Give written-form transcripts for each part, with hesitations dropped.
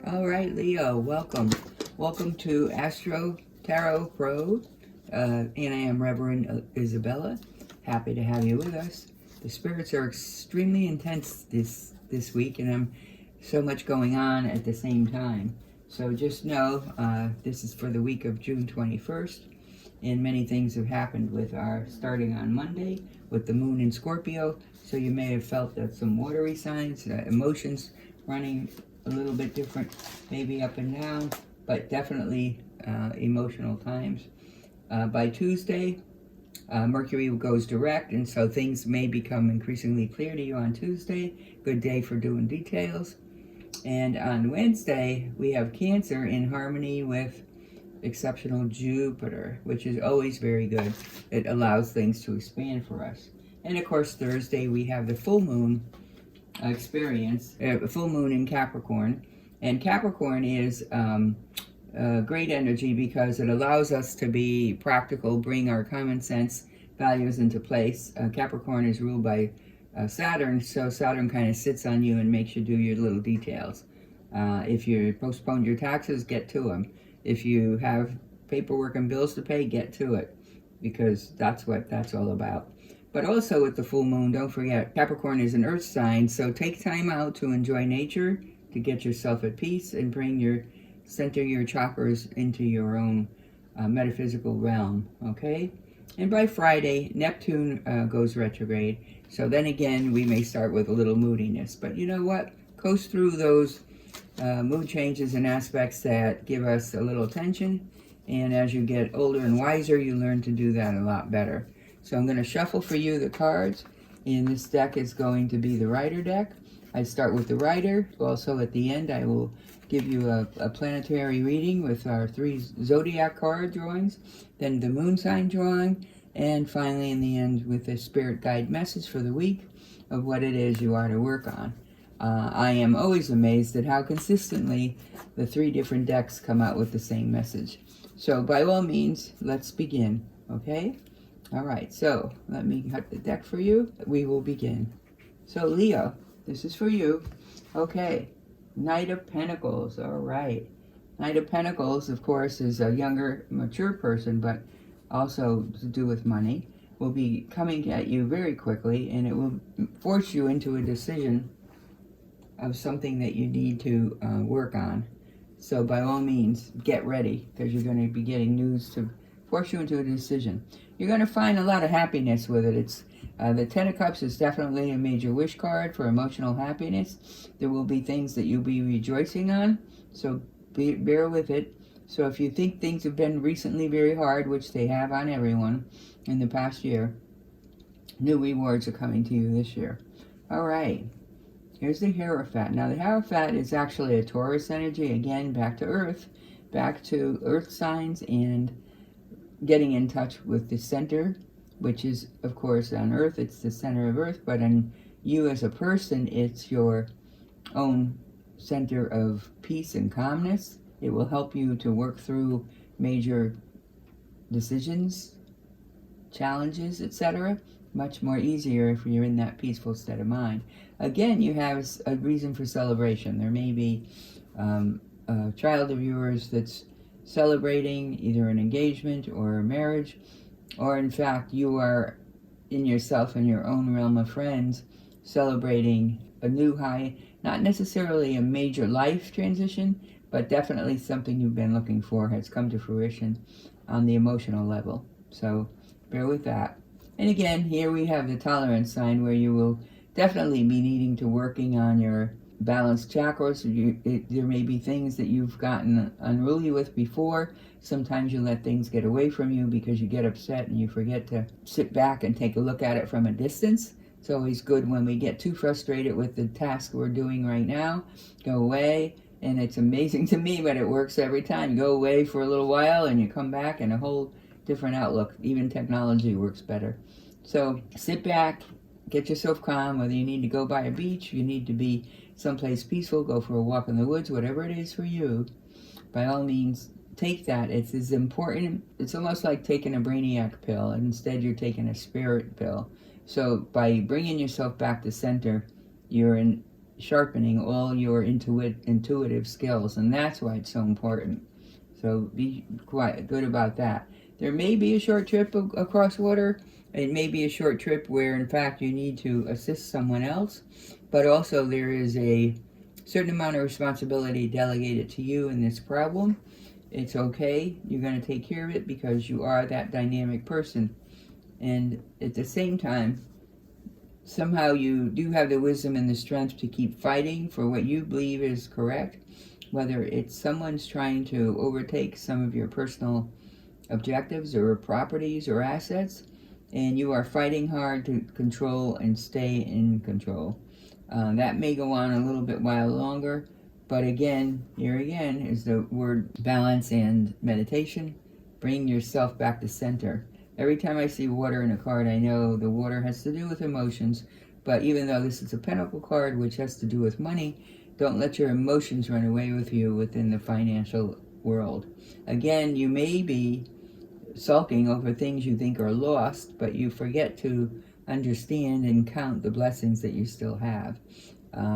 All right, Leo, welcome. Welcome to AstroTarot.pro. And I am Reverend Isabella. Happy to have you with us. The spirits are extremely intense this week, and I'm so much going on at the same time. So just know this is for the week of June 21st, and many things have happened with our starting on Monday with the moon in Scorpio. So you may have felt that some watery signs, emotions running a little bit different, maybe up and down, but definitely emotional times. By Tuesday, Mercury goes direct, and so things may become increasingly clear to you on Tuesday. Good day for doing details. And on Wednesday, we have Cancer in harmony with exceptional Jupiter, which is always very good. It allows things to expand for us. And of course, Thursday, we have the full moon experience, full moon in Capricorn. And Capricorn is great energy because it allows us to be practical, bring our common sense values into place. Capricorn is ruled by Saturn, so Saturn kind of sits on you and makes you do your little details. If you postpone your taxes, get to them. If you have paperwork and bills to pay, get to it, because that's what that's all about. But also with the full moon, don't forget, Capricorn is an earth sign, so take time out to enjoy nature, to get yourself at peace, and center your chakras into your own metaphysical realm, okay? And by Friday, Neptune goes retrograde, so then again, we may start with a little moodiness. But you know what? Coast through those mood changes and aspects that give us a little tension, and as you get older and wiser, you learn to do that a lot better. So I'm going to shuffle for you the cards, and this deck is going to be the Rider deck. I start with the Rider. Also at the end, I will give you a planetary reading with our 3 Zodiac Card drawings, then the moon sign drawing, and finally in the end with a spirit guide message for the week of what it is you are to work on. I am always amazed at how consistently the 3 different decks come out with the same message. So by all means, let's begin, okay? All right, so let me cut the deck for you. We will begin. So Leo, this is for you. Okay, Knight of Pentacles, all right. Knight of Pentacles, of course, is a younger, mature person, but also to do with money, will be coming at you very quickly, and it will force you into a decision of something that you need to work on. So by all means, get ready, because you're going to be getting news to force you into a decision. You're going to find a lot of happiness with it. It's the 10 of Cups is definitely a major wish card for emotional happiness. There will be things that you'll be rejoicing on, so bear with it. So if you think things have been recently very hard, which they have on everyone in the past year, new rewards are coming to you this year. All right. Here's the Hierophant. Now the Hierophant is actually a Taurus energy, again, back to Earth signs, and getting in touch with the center, which is, of course, on Earth, it's the center of Earth, but on you as a person, it's your own center of peace and calmness. It will help you to work through major decisions, challenges, etc. Much more easier if you're in that peaceful state of mind. Again, you have a reason for celebration. There may be a child of yours that's celebrating either an engagement or a marriage, or in fact you are in yourself in your own realm of friends celebrating a new high, not necessarily a major life transition, but definitely something you've been looking for has come to fruition on the emotional level. So bear with that. And again, here we have the Tolerance sign, where you will definitely be needing to working on your balanced chakras. There may be things that you've gotten unruly with before. Sometimes you let things get away from you because you get upset and you forget to sit back and take a look at it from a distance. It's always good when we get too frustrated with the task we're doing right now. Go away, and it's amazing to me, but it works every time. Go away for a little while and you come back and a whole different outlook. Even technology works better. So sit back, get yourself calm, whether you need to go by a beach, you need to be someplace peaceful, go for a walk in the woods, whatever it is for you, by all means, take that. It's as important. It's almost like taking a brainiac pill, and instead you're taking a spirit pill. So by bringing yourself back to center, you're in sharpening all your intuitive skills, and that's why it's so important. So be quite good about that. There may be a short trip across water. It may be a short trip where, in fact, you need to assist someone else, but also there is a certain amount of responsibility delegated to you in this problem. It's okay. You're going to take care of it because you are that dynamic person. And at the same time, somehow you do have the wisdom and the strength to keep fighting for what you believe is correct, whether it's someone's trying to overtake some of your personal objectives or properties or assets, and you are fighting hard to control and stay in control. That may go on a little bit while longer, but again, here again is the word balance and meditation. Bring yourself back to center. Every time I see water in a card, I know the water has to do with emotions, but even though this is a Pentacle card, which has to do with money, don't let your emotions run away with you within the financial world. Again, you may be sulking over things you think are lost, but you forget to understand and count the blessings that you still have.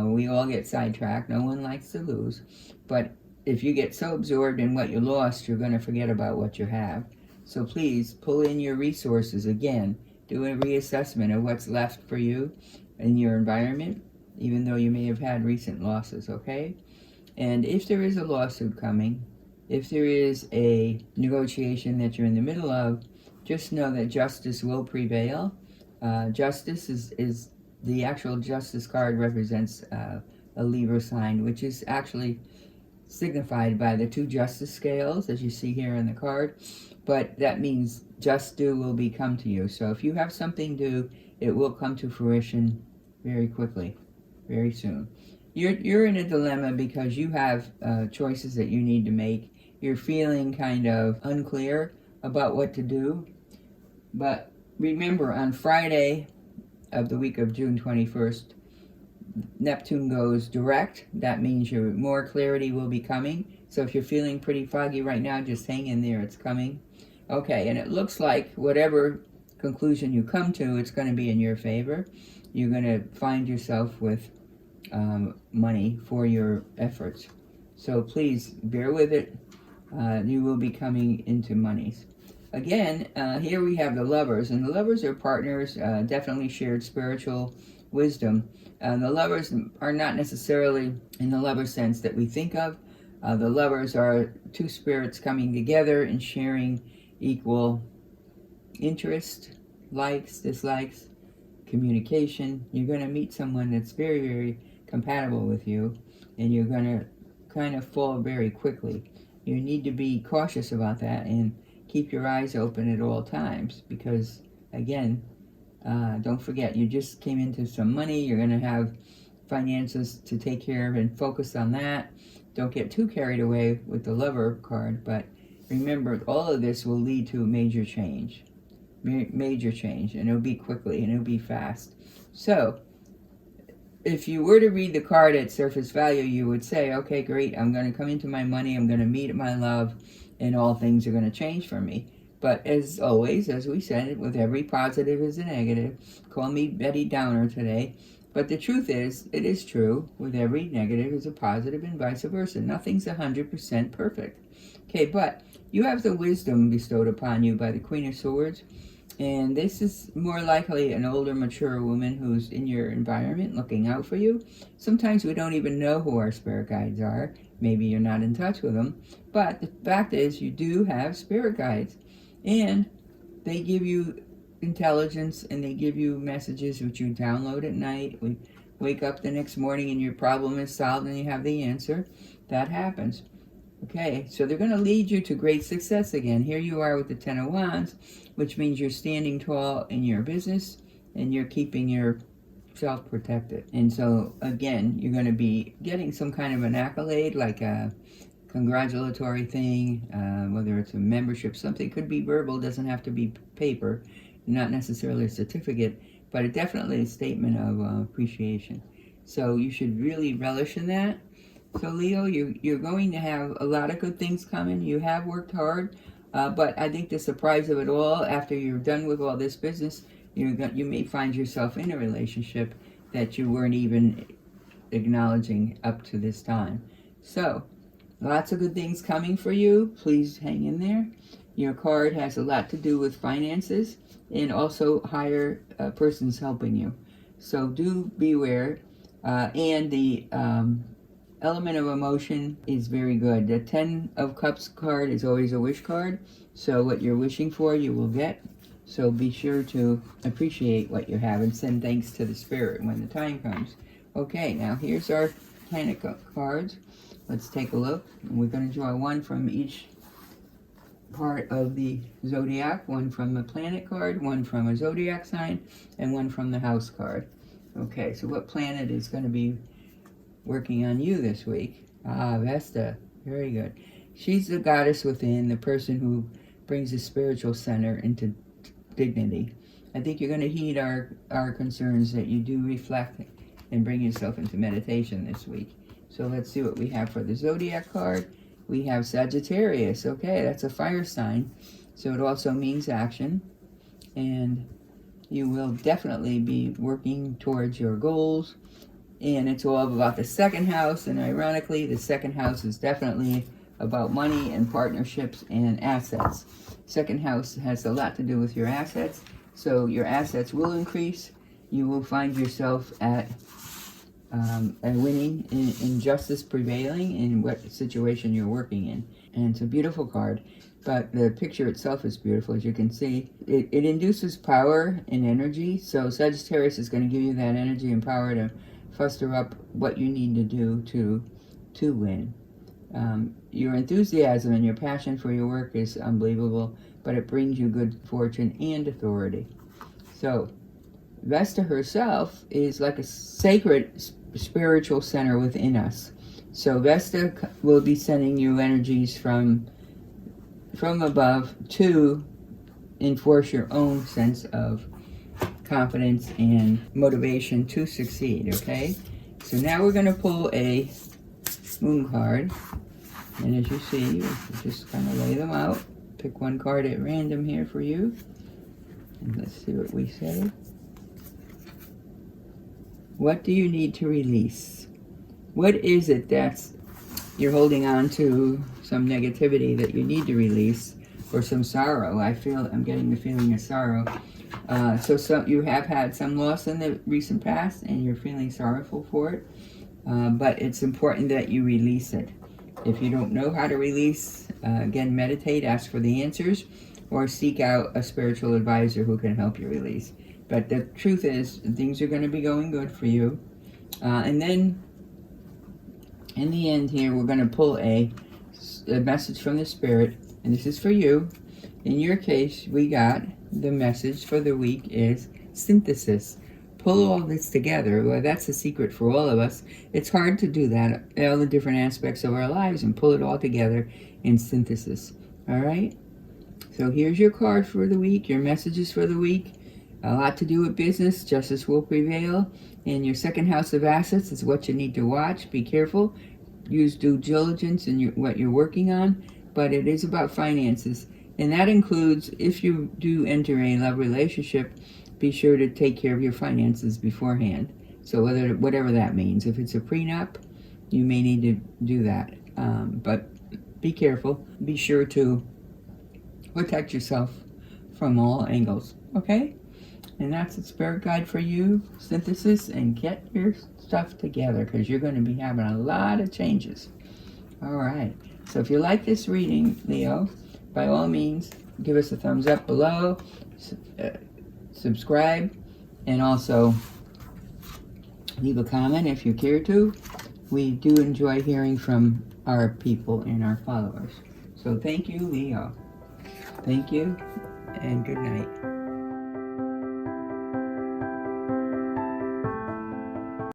We all get sidetracked. No one likes to lose. But if you get so absorbed in what you lost, you're going to forget about what you have. So please pull in your resources again. Do a reassessment of what's left for you in your environment, even though you may have had recent losses, okay? And if there is a lawsuit coming, if there is a negotiation that you're in the middle of, just know that justice will prevail. Justice is the actual justice card represents a Libra sign, which is actually signified by the two justice scales, as you see here in the card. But that means just due will be come to you. So if you have something due, it will come to fruition very quickly, very soon. You're in a dilemma because you have choices that you need to make. You're feeling kind of unclear about what to do. But remember, on Friday of the week of June 21st, Neptune goes direct. That means more clarity will be coming. So if you're feeling pretty foggy right now, just hang in there. It's coming. Okay, and it looks like whatever conclusion you come to, it's going to be in your favor. You're going to find yourself with money for your efforts. So please bear with it. You will be coming into monies. Again, here we have the lovers, and the lovers are partners, definitely shared spiritual wisdom. The lovers are not necessarily in the lover sense that we think of. The lovers are two spirits coming together and sharing equal interest, likes, dislikes, communication. You're going to meet someone that's very, very compatible with you, and you're going to kind of fall very quickly. You need to be cautious about that and keep your eyes open at all times, because again, don't forget, you just came into some money. You're going to have finances to take care of, and focus on that. Don't get too carried away with the lover card, but remember, all of this will lead to a major change. Major change, and it'll be quickly, and it'll be fast. So if you were to read the card at surface value, you would say, okay, great, I'm going to come into my money, I'm going to meet my love, and all things are going to change for me. But as always, as we said, with every positive is a negative. Call me Betty Downer today. But the truth is, it is true, with every negative is a positive, and vice versa. Nothing's 100% perfect. Okay, but you have the wisdom bestowed upon you by the Queen of Swords, and this is more likely an older, mature woman who's in your environment looking out for you. Sometimes we don't even know who our spirit guides are. Maybe you're not in touch with them. But the fact is, you do have spirit guides, and they give you intelligence, and they give you messages which you download at night. We wake up the next morning and your problem is solved and you have the answer. That happens. Okay, so they're going to lead you to great success again. Here you are with the Ten of Wands, which means you're standing tall in your business and you're keeping yourself protected. And so, again, you're going to be getting some kind of an accolade, like a congratulatory thing, whether it's a membership, something could be verbal, doesn't have to be paper, not necessarily a certificate, but it definitely is a statement of appreciation. So you should really relish in that. So Leo, you're going to have a lot of good things coming. You have worked hard, but I think the surprise of it all, after you're done with all this business, you may find yourself in a relationship that you weren't even acknowledging up to this time. So, lots of good things coming for you. Please hang in there. Your card has a lot to do with finances and also higher persons helping you. So do beware. And the element of emotion is very good. The 10 of Cups card is always a wish card. So what you're wishing for, you will get. So be sure to appreciate what you have and send thanks to the spirit when the time comes. Okay, now here's our planet cards. Let's take a look. We're going to draw one from each part of the zodiac, one from the planet card, one from a zodiac sign, and one from the house card. Okay, so what planet is going to be working on you this week? Vesta. Very good. She's the goddess within, the person who brings the spiritual center into dignity. I think you're going to heed our concerns that you do reflect and bring yourself into meditation this week. So let's see what we have for the zodiac card. We have Sagittarius. Okay, that's a fire sign. So it also means action. And you will definitely be working towards your goals. And it's all about the second house. And ironically, the second house is definitely about money and partnerships and assets. Second house has a lot to do with your assets. So your assets will increase. You will find yourself at winning in justice prevailing in what situation you're working in. And it's a beautiful card, but the picture itself is beautiful. As you can see, it induces power and energy. So Sagittarius is going to give you that energy and power to foster up what you need to do to win. Your enthusiasm and your passion for your work is unbelievable, but it brings you good fortune and authority. So Vesta herself is like a sacred spiritual center within us. So Vesta will be sending you energies from above to enforce your own sense of confidence and motivation to succeed, okay? So now we're going to pull a moon card. And as you see, we'll just kind of lay them out. Pick one card at random here for you. And let's see what we say. What do you need to release? What is it that's you're holding on to, some negativity that you need to release, or some sorrow? I'm getting the feeling of sorrow. So you have had some loss in the recent past and you're feeling sorrowful for it. But it's important that you release it. If you don't know how to release, again, meditate, ask for the answers, or seek out a spiritual advisor who can help you release. But the truth is, things are going to be going good for you. And then, in the end here, we're going to pull a message from the Spirit. And this is for you. In your case, we got the message for the week is synthesis. Pull all this together. Well, that's the secret for all of us. It's hard to do that, all the different aspects of our lives, and pull it all together in synthesis. All right? So here's your card for the week, your messages for the week. A lot to do with business. Justice will prevail. And your second house of assets is what you need to watch. Be careful. Use due diligence in what you're working on. But it is about finances. And that includes, if you do enter a love relationship, be sure to take care of your finances beforehand. So whatever that means. If it's a prenup, you may need to do that. But be careful. Be sure to protect yourself from all angles. Okay? And that's a spirit guide for you, synthesis, and get your stuff together because you're going to be having a lot of changes. All right. So if you like this reading, Leo, by all means, give us a thumbs up below, subscribe, and also leave a comment if you care to. We do enjoy hearing from our people and our followers. So thank you, Leo. Thank you, and good night.